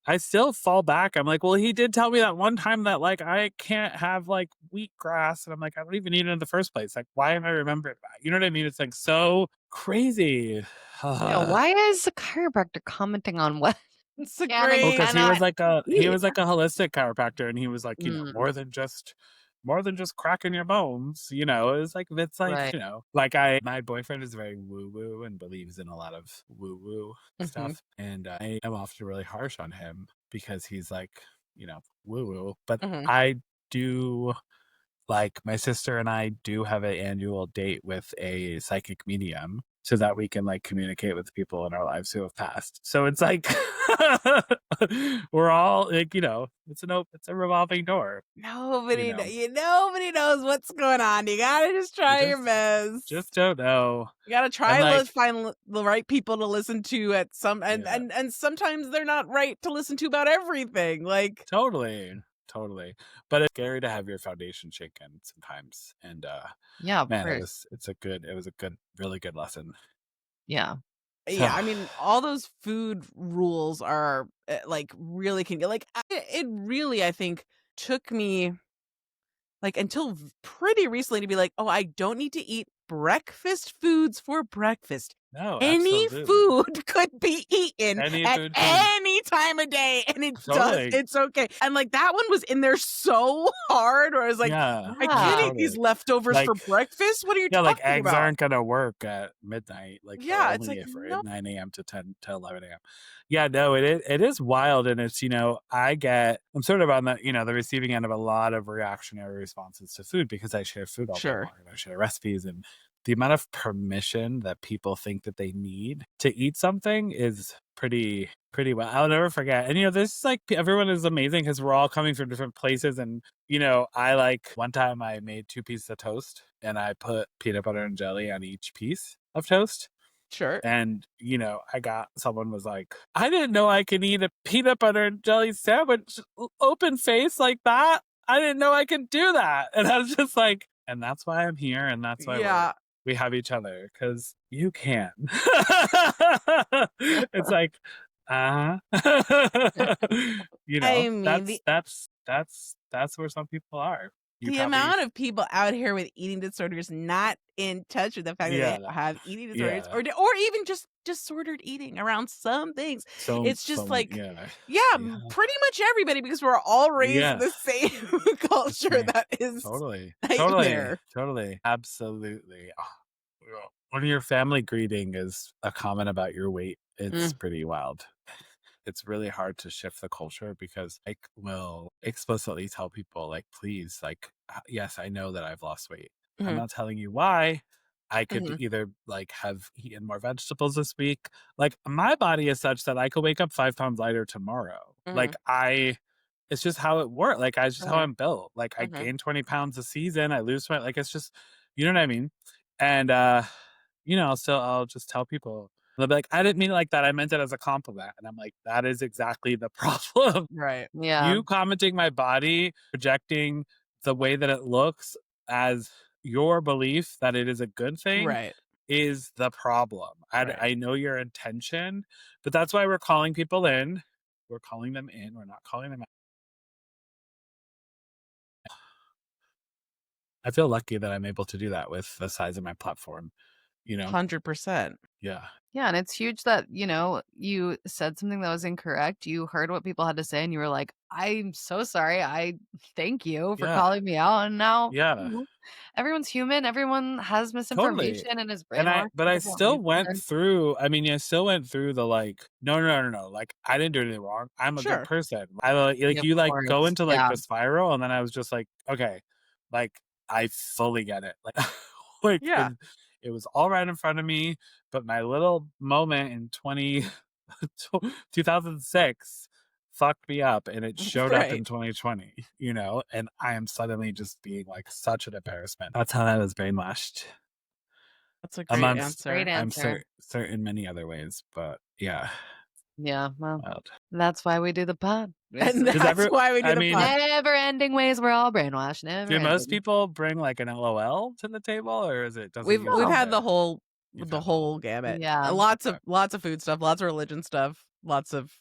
I still fall back. I'm like, well, he did tell me that one time that like I can't have like wheatgrass, and I'm like, I don't even eat it in the first place. Like, why am I remembering that? You know what I mean? It's like so crazy. Yeah, why is the chiropractor commenting on what It's a can and Well, great because cannot he eat? was like a holistic chiropractor, and he was like, Mm, more than just cracking your bones. It's like right. like my boyfriend is very woo woo and believes in a lot of woo woo Mhm. stuff, and I am often really harsh on him because he's like, woo woo. But Mhm. I do like my sister and I do have an annual date with a psychic medium so that we can like communicate with people in our lives who have passed. So it's like we're all like, it's a revolving door, you know. Nobody knows what's going on. You gotta just You try your best. just don't know. You gotta And try to like, find the right people to listen to at some, and yeah, and sometimes they're not right to listen to about everything. Like, totally. Totally. But it's scary to have your foundation shaken sometimes. And Yeah, of man, course. it was a good, really good lesson. Yeah. yeah, So I mean, all those food rules are like really can like it really, I think, took me like until pretty recently to be like, oh, I don't need to eat breakfast foods for breakfast. no, Any absolutely. food could be eaten Any at food can any time of day, and totally. it's okay. And like that one was in there so hard, where I was like, Yeah, I no, can't Yeah. eat these totally. leftovers for Like, breakfast. What are you yeah, like talking eggs about? aren't gonna work at midnight. Like they're Yeah, it's like only for no. 9 a.m. to 10 to 11 a.m. Yeah, no, it is wild, and it's I'm sort of on the receiving end of a lot of reactionary responses to food because I share food all day Sure. long and I share recipes, and the amount of permission that people think that they need to eat something is pretty well. I'll never forget. And this is like everyone is amazing because we're all coming from different places. And I like one time I made 2 pieces of toast and I put peanut butter and jelly on each piece of toast. Sure. And I got someone was like, I didn't know I could eat a peanut butter and jelly sandwich open face like that. I didn't know I could do that. And I was just like, and that's why I'm here and that's why we're Yeah. we have each other because you can. It's like, I mean, that's where some people are. You the probably, amount of people out here with eating disorders not in touch with the fact that they yeah, have eating disorders yeah. or even just disordered eating around some things. It's So just many, like, yeah, yeah, yeah, pretty much everybody because we're all raised in yeah. the same It's culture me. that is Totally, totally, nightmare. totally, absolutely. Yeah. When your family greeting is a comment about your weight, it's Mm, pretty wild. It's really hard to shift the culture because I will explicitly tell people, like, please, like, yes, I know that I've lost weight. I'm mhm, not telling you why. I could mhm, either like have eaten more vegetables this week. Like my body is such that I could wake up 5 pounds lighter tomorrow. mhm, It's just how it works. Like it's just how mhm, I'm built. Like I mhm. gain 20 pounds a season, I lose 20. Like it's just, you know what I mean? And so I'll just tell people, they'll be like, I didn't mean it like that. I meant it as a compliment. And I'm like, that is exactly the problem. Right, Yeah. You commenting my body, projecting the way that it looks as your belief that it is a good thing right, is the problem. right. I know your intention, but that's why we're calling people in. We're calling them in. We're not calling them out. I feel lucky that I'm able to do that with the size of my platform, you know? 100%. Yeah. Yeah, and it's huge that, you said something that was incorrect. You heard what people had to say and you were like, "I'm so sorry. I thank you for Yeah. calling me out." And now, Yeah. everyone's human. Everyone has Totally. misinformation and is And brainwashed but at I different ways. still went through, I mean, I still went through the like, no, no, no, no. Like I didn't do anything wrong. I'm a good Sure. person. I like Of you like go course. into like Yeah. the spiral and then I was just like, okay, like I fully get it. Like like Yeah. it was all right in front of me, but my little moment in 2006 fucked me up and it showed up Right. in 2020, and I am suddenly just being like such an embarrassment. That's how I was brainwashed. That's a great Amongst, Great answer. I'm answer. certain many other ways, but yeah, Yeah, well, wild. that's why we do the pod. It's And Does that's why we do I the mean, pod. never ending ways. We're all brainwashed. Never do most ending. people bring like an LOL to the table, or is it doesn't We've usually Oh, had fit? the whole You've the had the whole, whole gamut. yeah. okay. Lots of food stuff, lots of religion stuff, lots of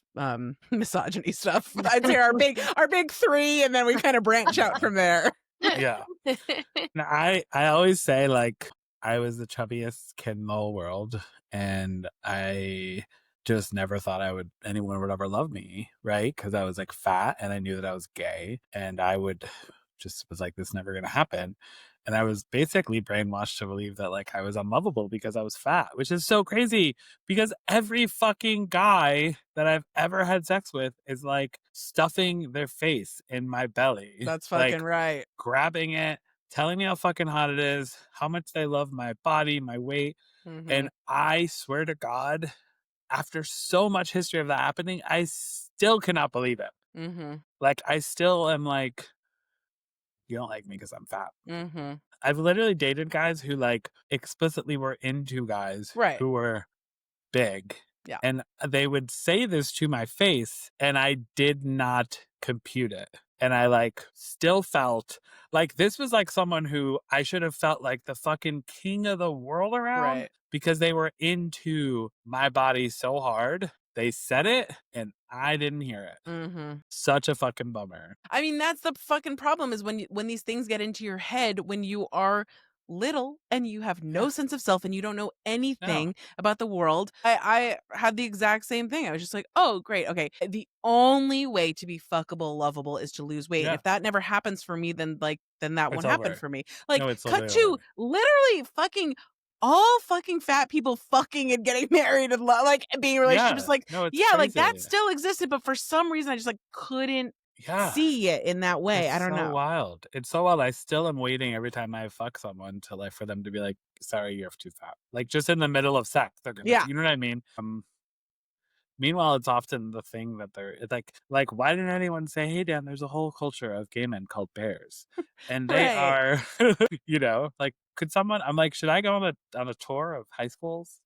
misogyny stuff. I'd say our big 3 and then we kind of branch out Yeah, from there. yeah. No, I always say like I was the chubbiest kid in the whole world, and I just never thought anyone would ever love me, right? Because I was like fat, and I knew that I was gay, and I would just was like, this never gonna happen. And I was basically brainwashed to believe that like I was unlovable because I was fat, which is so crazy because every fucking guy that I've ever had sex with is like stuffing their face in my belly, That's fucking like right. grabbing it, telling me how fucking hot it is, how much they love my body, my weight. Mhm. And I swear to God, after so much history of that happening, I still cannot believe it. Mhm. Like, I still am like, you don't like me because I'm fat. Mhm. I've literally dated guys who like explicitly were into guys Right. who were big. Yeah. And they would say this to my face, and I did not compute it. And I like still felt like this was like someone who I should have felt like the fucking king of the world around Right. because they were into my body so hard. They said it and I didn't hear it. Mhm. Such a fucking bummer. I mean, that's the fucking problem is when these things get into your head when you are little and you have Yeah. no sense of self and you don't know No. anything about the world. I had the exact same thing. I was just like, oh, great. Okay. The only way to be fuckable, lovable is to lose weight. And Yeah. if that never happens for me, then that It's won't happen over. for me. Like, No, it's cut literally to over. literally fucking all fucking fat people fucking and getting married and like being in a relationship. Just Yeah. like, No, it's yeah, like that crazy. still existed, but for some reason I just like couldn't Yeah. see it in that way. It's I don't so know. wild. It's so wild. I still am waiting every time I fuck someone to like for them to be like, "Sorry, you're too fat." Like just in the middle of sex, they're gonna, Yeah. you know what I mean? Meanwhile, it's often the thing that it's like, why didn't anyone say, "Hey, Dan, there's a whole culture of gay men called bears," and they Right. are, like, could someone? I'm like, should I go on a tour of high schools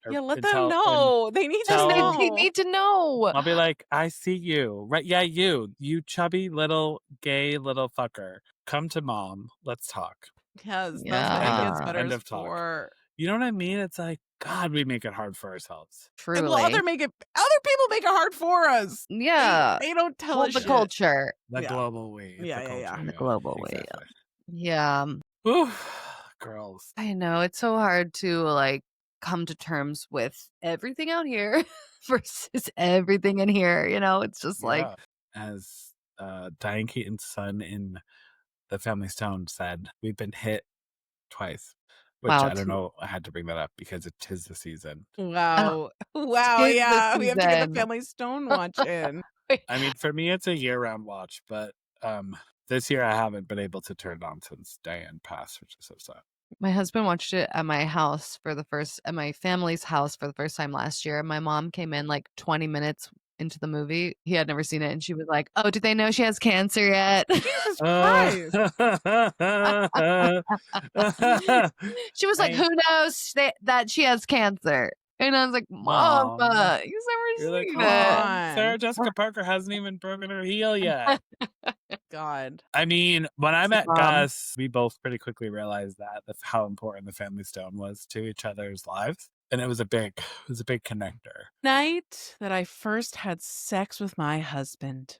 or Yeah, let and them and know. They need to Yes, they tell? they know. need to know. I'll be like, I see you. Right. Yeah, you chubby little gay little fucker. Come to mom. Let's talk. Yes, nothing Yeah, gets better End as of talk. for. You know what I mean? It's like, God, we make it hard for ourselves. Well, truly. other people make it hard for us. Yeah. They don't tell Well, us the Yeah. shit. culture. The Yeah. global we, the Yeah, yeah, yeah. culture. The Yeah, global way. exactly. Yeah. Whew, girls. I know. It's so hard to like come to terms with everything out here versus everything in here. It's just like, Yeah. As Diane Keaton's son in The Family Stone said, we've been hit twice. Which wow, I don't know. I had to bring that up because it is the season. Wow. Wow, tis the yeah. We have to get the season. Family Stone watch in. I mean, for me, it's a year-round watch, but this year I haven't been able to turn it on since Diane passed, which is so sad. My husband watched it at my house at my family's house for the first time last year. My mom came in like 20 minutes into the movie. He had never seen it. And she was like, "Oh, do they know she has cancer yet?" Jesus Christ. She was like, I, "Who knows that she has cancer?" And I was like, "Mom, Mom, you've you're never like, seen Come come it." on, Sarah on. Jessica Parker hasn't even broken her heel yet. God. I mean, when I It's like, met "Mom, Gus, we both pretty quickly realized that's how important the Family Stone was to each other's lives, and it was a big connector. Night that I first had sex with my husband.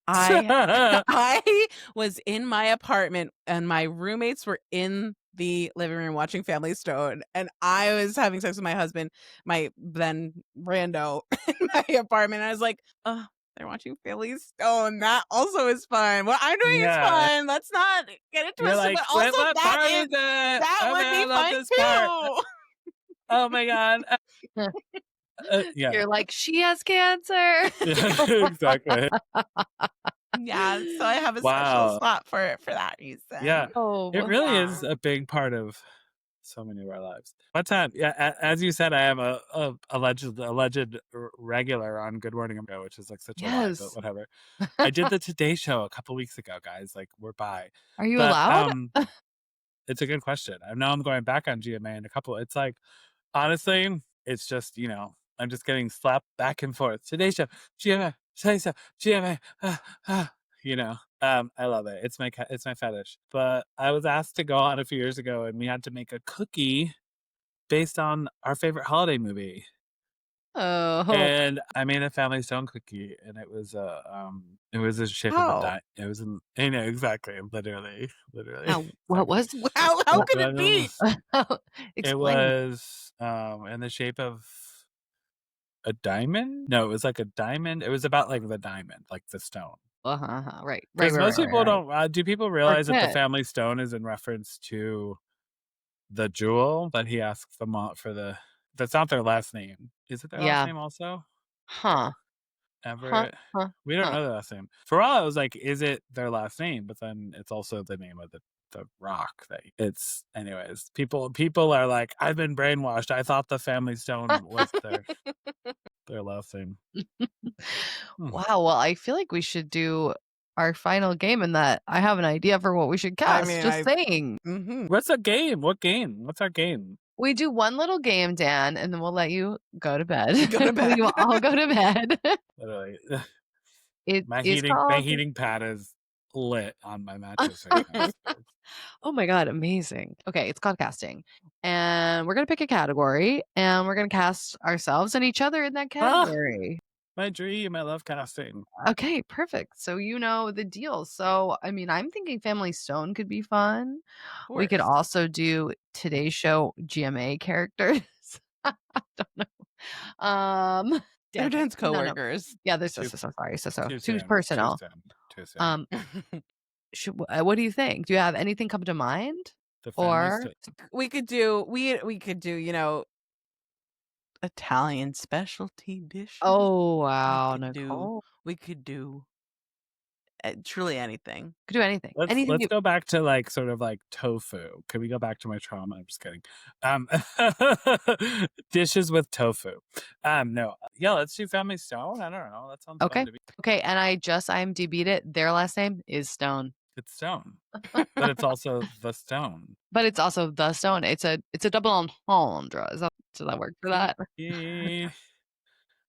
I I was in my apartment and my roommates were in the living room watching Family Stone, and I was having sex with my husband, my then rando, in my apartment. And I was like, "Oh, they're watching Family Stone. That also is fun. What I'm doing is Yeah, fun. Let's not get it you're twisted. like, But wait, also what part is it? that would Okay, I be love fun this part. too." Oh my god. Yeah, you're like, she has cancer." exactly. Yeah, so I have a special Wow. spot for that Yeah, reason. it Oh, really is Yeah. a big part of so many of our lives. What time? Yeah, as you said, I am a alleged regular on Good Morning America, which is like such a lie, but yes. whatever. I did the Today Show a couple weeks ago, guys. Like we're by, Are you but allowed? it's a good question. I know I'm going back on GMA in a couple. It's like honestly, it's just I'm just getting slapped back and forth. Today Show, GMA, Today Show, GMA. I love it. It's my fetish. But I was asked to go on a few years ago, and we had to make a cookie based on our favorite holiday movie. Oh, And I made a Family Stone cookie, and it was the shape of a How? dime. It was exactly, literally. what Exactly. was How what? could it be? It Explain. was in the shape of a diamond. No, it was like a diamond. It was about like the diamond, like the stone. Uh-huh. Right, right, Because right, most right, right, people right. don't. Do people Or realize that the kit. family stone is in reference to the jewel that he asked them for the? That's not their last name. Is it their last Yeah. name also? Huh. Huh. Everett. Huh. We don't Huh. know their last name. For all, I was like, is it their last name? But then it's also the name of the rock. It's anyways. People are like, I've been brainwashed. I thought the family stone was their last name. Hmm. Wow, well, I feel like we should do our final game and that I have an idea for what we should I cast, mean, just saying. What's a game? What game? What's our game? We do one little game, Dan, and then we'll let you go to bed. Go to bed. We will all go to bed. Literally, It my is heating called heating pad is lit on my mattress right now. So. Oh my god, amazing. Okay, it's called casting. And we're gonna pick a category and we're gonna cast ourselves and each other in that Ah, category. my dream. I love casting. Okay, perfect. So you know the deal. So I mean, I'm thinking Family Stone could be fun. Of We could course. also do Today's Show GMA characters. I don't know. They're Dancing. Dan's No. coworkers. Yeah, there's Too, so sorry. So too too soon. Too personal. soon. Too soon. Um, what do you think? Do you have anything come to mind? The family Or stone. we could do, Italian specialty dishes. oh We wow, could do Nicole. we could do truly anything. Could do anything. Anything Let's you go back to like sort of like tofu. Can we go back to my trauma? I'm just kidding. Um, dishes with tofu. No, yeah, let's do family stone. I don't know. That sounds fun okay. to me. Okay, and I just IMDb'd it. Their last name is Stone. It's stone, but it's also the stone. But it's also the Stone. It's a double entendre. Does that work for that? Yeah.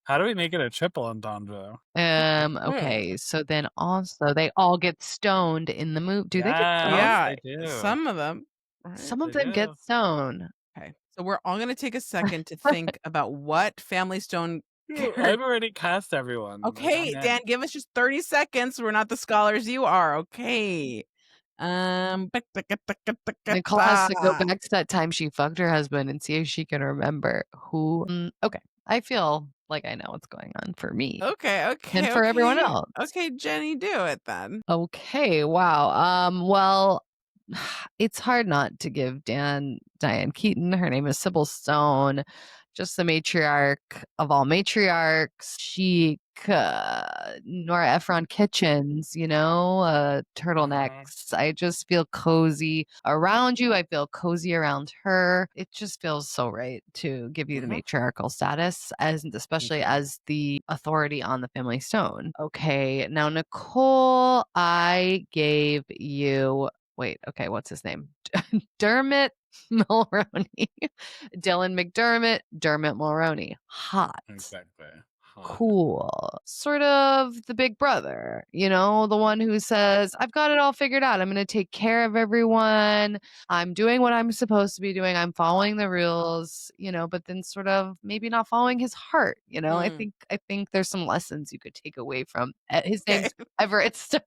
How do we make it a triple entendre? Okay, so then also they all get stoned in the movie. Do they get stoned? Yes, Yeah, they do. some of them, right? Some of They them get do. stoned. Okay. So we're all gonna take a second to think about what Family Stone Ooh, character. I've already cast everyone. Like, I'm Okay, Dan, in. give us just 30 seconds. We're not the scholars you are. Okay. Nicole has to go back to that time she fucked her husband and see if she can remember who. Okay, I feel like I know what's going on for me Okay, and okay, for everyone okay. else. Okay, Jenny, do it then. Okay, wow. Well, it's hard not to give Diane Keaton. Her name is Sybil Stone, just the matriarch of all matriarchs. Chic, Nora Ephron Kitchens, Mhm. turtlenecks. I just feel cozy around you. I feel cozy around her. It just feels so right to give you the Mhm. matriarchal status, as especially Okay. as the authority on the family stone. Okay, now Nicole, I gave you. Wait, okay, what's his name? Dermot Mulroney. Dylan McDermott, Dermot Mulroney. Hot. Exactly. Hot. Cool. Sort of the big brother, the one who says, I've got it all figured out. I'm going to take care of everyone. I'm doing what I'm supposed to be doing. I'm following the rules, but then sort of maybe not following his heart, Mm. I think there's some lessons you could take away from his Okay. name's Everett Stone.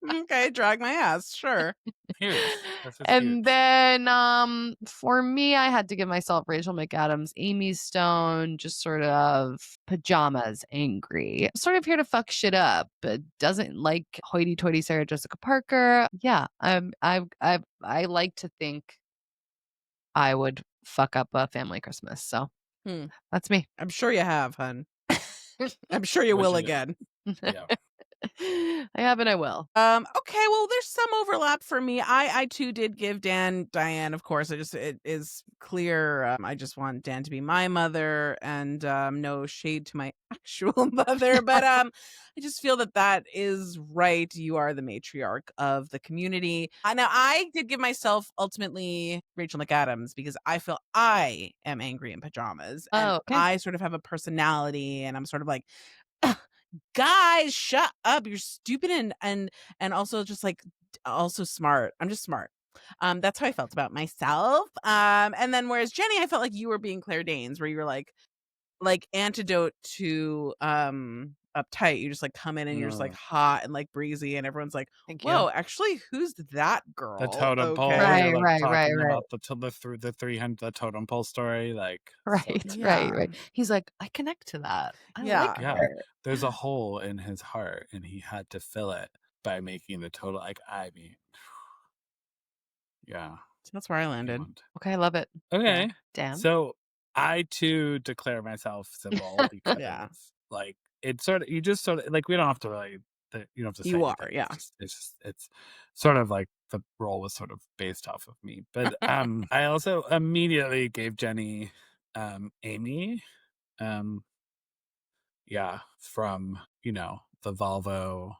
Okay, drag my ass. Sure. Huge. This is And huge. then for me, I had to give myself Rachel McAdams, Amy Stone, just sort of pajamas angry. Sort of here to fuck shit up, but doesn't like hoity toity Sarah Jessica Parker. Yeah, I like to think I would fuck up a family Christmas. So Hmm. that's me. I'm sure you have, hun. I'm sure you Which will is, again. yeah. I have and I will. Okay, well, there's some overlap for me. I too did give Dan Diane, of course. It is clear. I just want Dan to be my mother, and no shade to my actual mother, but I just feel that is right. You are the matriarch of the community. Now, I did give myself ultimately Rachel McAdams because I feel I am angry in pajamas, and Oh, okay. I sort of have a personality, and I'm sort of like, guys, shut up, you're stupid, and also just like also smart. I'm just smart. That's how I felt about myself. And then whereas Jenny, I felt like you were being Claire Danes, where you were like antidote to uptight. You just like come in and you're just like Mm. hot and like breezy, and everyone's like, Thank you. whoa, actually, who's that The girl? totem pole. Okay. You're Right, like right, right, talking right. about the 300 the totem pole story. Like so Right, good. right, Yeah. right. He's like, I connect to that. I like Yeah. Yeah. her. There's a hole in his heart and he had to fill it by making the total like I mean yeah. So that's where I If you landed. want. Okay, I love it. Yeah. Okay. Damn. So I too declare myself symbol Yeah. because like it's sort of you just sort of like we don't have to really you don't have to say You are, anything. yeah. It's sort of like the role was sort of based off of me. But I also immediately gave Jenny Amy yeah, from, the Volvo,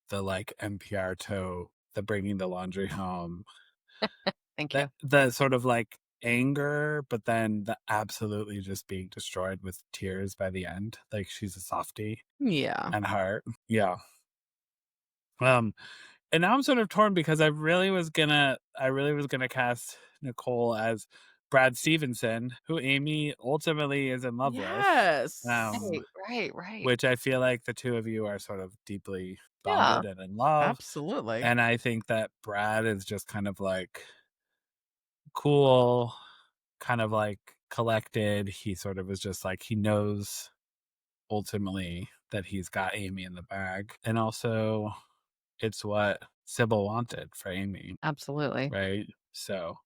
the like NPR tow, the bringing the laundry home, Thank that you. the sort of like anger, but then the absolutely just being destroyed with tears by the end. Like she's a softie Yeah. and heart. Yeah. Um, and now I'm sort of torn because I really was gonna cast Nicole as Brad Stevenson, who Amy ultimately is in love with. Yes. Right, right, right. Which I feel like the two of you are sort of deeply Yeah. bonded and in love. Absolutely. And I think that Brad is just kind of like cool, kind of like collected. He sort of is just like he knows ultimately that he's got Amy in the bag. And also it's what Sybil wanted for Amy, Absolutely. right? So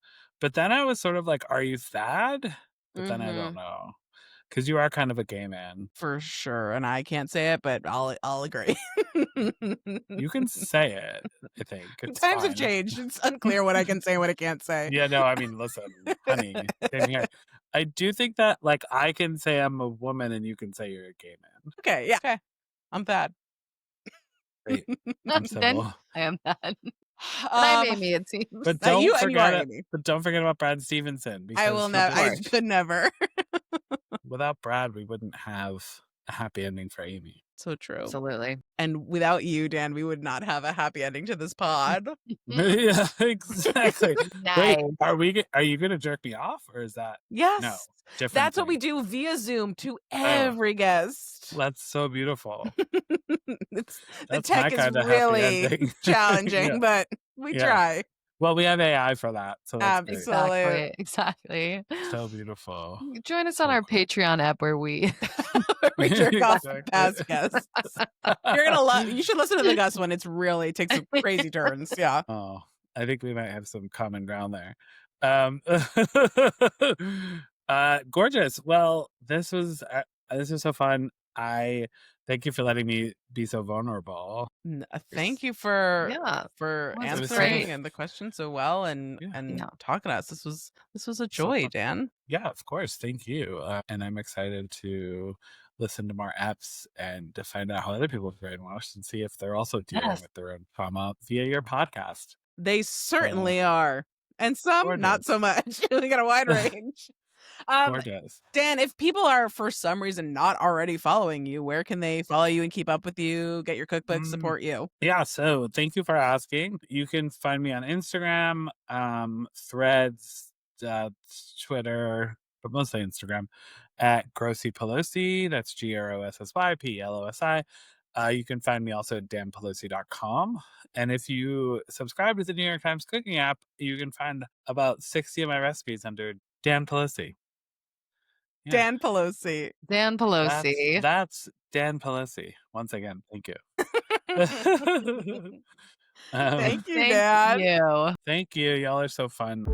but then I was sort of like, are you sad? But then I don't Mhm. know. Because you are kind of a gay man. For sure, and I can't say it, but I'll agree. You can say it, I think. It's Times have fine. changed. It's unclear what I can say and what I can't say. Yeah, no, I mean, listen, honey, same here. I do think that, like, I can say I'm a woman and you can say you're a gay man. Okay, yeah, okay. I'm bad. Great. I'm Then civil. I am that. And I'm Um, Amy, it seems. But you don't and you are forget it. Amy. But don't forget about Brad Stevenson I because will he never. Of I just, course. could never. without Brad, we wouldn't have a happy ending for Amy. So true. Absolutely. And without you, Dan, we would not have a happy ending to this pod. Yeah, exactly. Wait, Nice. are you gonna jerk me off, or is that no, Yes. different That's what we thing? do via Zoom to Oh, every guest. that's so beautiful. The That's my tech is kinda happy really ending. Yeah, challenging, but we yeah. try. Well, we have AI for that, so that's great. Absolutely. Exactly. So beautiful. Join us on So our Patreon app where we We jerk off exactly. past guests. You're gonna love. You should listen to the Gus one. It's really it takes some crazy turns. Yeah. Oh, I think we might have some common ground there. Gorgeous. Well, this was so fun. I thank you for letting me be so vulnerable. Thank you for Yeah. for Was It was answering great. safe. and the question so well and Yeah, Yeah. talking to us. This was a so joy, fun. Dan. Yeah, of course. Thank you. And I'm excited to listen to more apps and to find out how other people are brainwashed and see if they're also dealing Yes. with their own trauma via your podcast. They So certainly are, and some not so gorgeous. much. We got a wide range. Um, Gorgeous. Dan, if people are for some reason not already following you, where can they follow you and keep up with you, get your cookbook, Mm, support you? yeah, so thank you for asking. You can find me on Instagram, Threads, uh, Twitter, but mostly Instagram at Grossy Pelosi. That's GROSSYPLOSI. You can find me also at danpelosi.com. And if you subscribe to the New York Times cooking app, you can find about 60 of my recipes under Dan Pelosi. Yeah, Dan Pelosi. Dan Pelosi. that's Dan Pelosi. Once again, thank you. um, Thank you, Thank Dan. you. Thank you. Y'all are so fun.